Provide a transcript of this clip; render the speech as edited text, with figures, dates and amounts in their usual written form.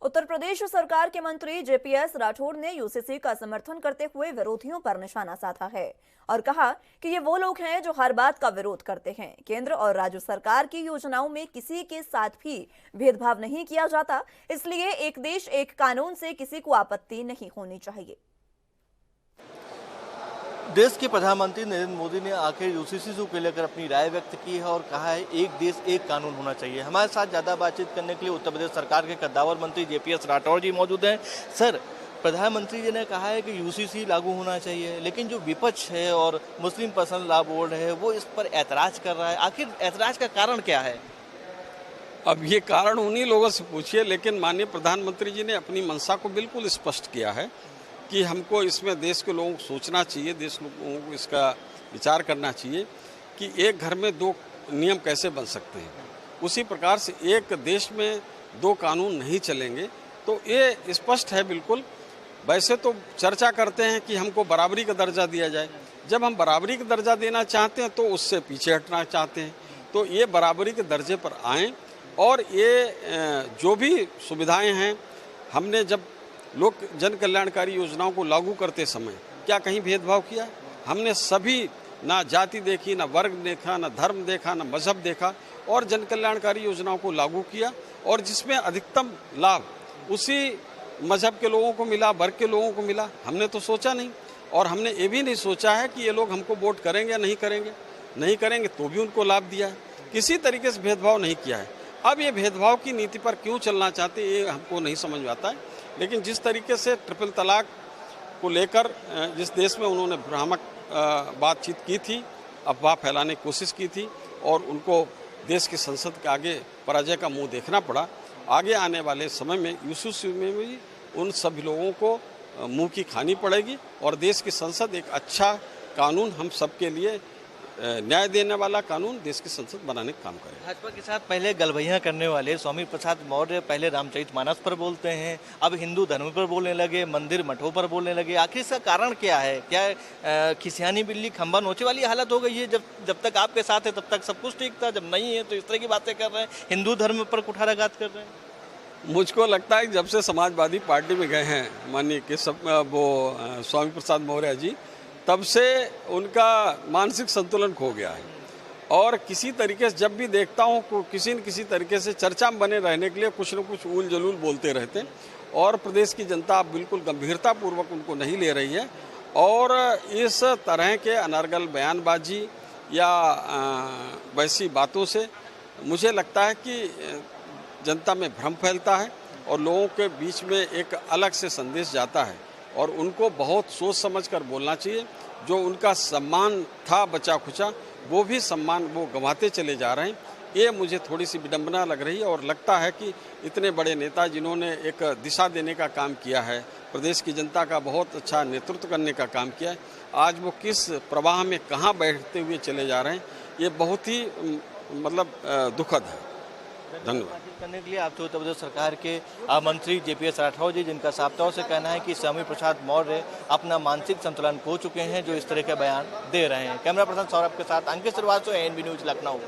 उत्तर प्रदेश सरकार के मंत्री जेपीएस राठौड़ ने यूसीसी का समर्थन करते हुए विरोधियों पर निशाना साधा है और कहा कि ये वो लोग हैं जो हर बात का विरोध करते हैं। केंद्र और राज्य सरकार की योजनाओं में किसी के साथ भी भेदभाव नहीं किया जाता, इसलिए एक देश एक कानून से किसी को आपत्ति नहीं होनी चाहिए। देश के प्रधानमंत्री नरेंद्र मोदी ने आखिर यूसीसी को लेकर अपनी राय व्यक्त की है और कहा है एक देश एक कानून होना चाहिए। हमारे साथ ज़्यादा बातचीत करने के लिए उत्तर प्रदेश सरकार के कद्दावर मंत्री जेपीएस राठौड़ जी मौजूद हैं। सर, प्रधानमंत्री जी ने कहा है कि यूसीसी लागू होना चाहिए, लेकिन जो विपक्ष है और मुस्लिम पर्सनल लॉ बोर्ड है वो इस पर ऐतराज कर रहा है। आखिर ऐतराज का कारण क्या है? अब ये कारण उन्हीं लोगों से पूछिए, लेकिन माननीय प्रधानमंत्री जी ने अपनी मंशा को बिल्कुल स्पष्ट किया है कि हमको इसमें देश के लोगों को सोचना चाहिए, देश लोगों को इसका विचार करना चाहिए कि एक घर में दो नियम कैसे बन सकते हैं। उसी प्रकार से एक देश में दो कानून नहीं चलेंगे, तो ये स्पष्ट है बिल्कुल। वैसे तो चर्चा करते हैं कि हमको बराबरी का दर्जा दिया जाए। जब हम बराबरी का दर्जा देना चाहते हैं तो उससे पीछे हटना चाहते हैं। तो ये बराबरी के दर्जे पर आएँ और ये जो भी सुविधाएँ हैं, हमने जब लोक जन कल्याणकारी योजनाओं को लागू करते समय क्या कहीं भेदभाव किया? हमने सभी, ना जाति देखी, ना वर्ग देखा, ना धर्म देखा, ना मजहब देखा, और जन कल्याणकारी योजनाओं को लागू किया और जिसमें अधिकतम लाभ उसी मजहब के लोगों को मिला, वर्ग के लोगों को मिला। हमने तो सोचा नहीं, और हमने ये भी नहीं सोचा है कि ये लोग हमको वोट करेंगे या नहीं करेंगे। नहीं करेंगे तो भी उनको लाभ दिया है। किसी तरीके से भेदभाव नहीं किया है। अब ये भेदभाव की नीति पर क्यों चलना चाहते हैं, ये हमको नहीं समझ में आता है। लेकिन जिस तरीके से ट्रिपल तलाक को लेकर जिस देश में उन्होंने भ्रामक बातचीत की थी, अफवाह फैलाने की कोशिश की थी, और उनको देश की संसद के आगे पराजय का मुंह देखना पड़ा। आगे आने वाले समय में यूसीसी में भी उन सभी लोगों को मुंह की खानी पड़ेगी और देश की संसद एक अच्छा कानून, हम सबके लिए न्याय देने वाला कानून देश की संसद बनाने का काम करे। भाजपा के साथ पहले गलबैयां करने वाले स्वामी प्रसाद मौर्य पहले रामचरितमानस पर बोलते हैं, अब हिंदू धर्म पर बोलने लगे, मंदिर मठों पर बोलने लगे। आखिर इसका कारण क्या है? क्या खिसियानी बिल्ली खंबा नोचे वाली हालत हो गई है? जब तक आपके साथ है तब तक सब कुछ ठीक था, जब नहीं है तो इस तरह की बातें कर रहे हैं, हिंदू धर्म पर कुठाराघात कर रहे हैं। मुझको लगता है कि जब से समाजवादी पार्टी में गए हैं माननीय के स्वामी प्रसाद मौर्य जी, तब से उनका मानसिक संतुलन खो गया है। और किसी तरीके से जब भी देखता हूँ किसी न किसी तरीके से चर्चा में बने रहने के लिए कुछ न कुछ ऊल जलूल बोलते रहते हैं, और प्रदेश की जनता बिल्कुल गंभीरतापूर्वक उनको नहीं ले रही है। और इस तरह के अनर्गल बयानबाजी या वैसी बातों से मुझे लगता है कि जनता में भ्रम फैलता है और लोगों के बीच में एक अलग से संदेश जाता है, और उनको बहुत सोच समझकर बोलना चाहिए। जो उनका सम्मान था बचा खुचा, वो भी सम्मान वो गंवाते चले जा रहे हैं। ये मुझे थोड़ी सी विडंबना लग रही है, और लगता है कि इतने बड़े नेता जिन्होंने एक दिशा देने का काम किया है, प्रदेश की जनता का बहुत अच्छा नेतृत्व करने का काम किया है, आज वो किस प्रवाह में कहाँ बैठते हुए चले जा रहे हैं, ये बहुत ही दुखद है। धन्यवाद। करने के लिए आप उत्तर प्रदेश सरकार के मंत्री जेपीएस राठौड़ जी, जिनका साफ तौर से कहना है कि स्वामी प्रसाद मौर्य अपना मानसिक संतुलन खो चुके हैं जो इस तरह के बयान दे रहे हैं। कैमरा पर्सन सौरभ के साथ अंकित श्रीवास्तव, एएनबी न्यूज, लखनऊ।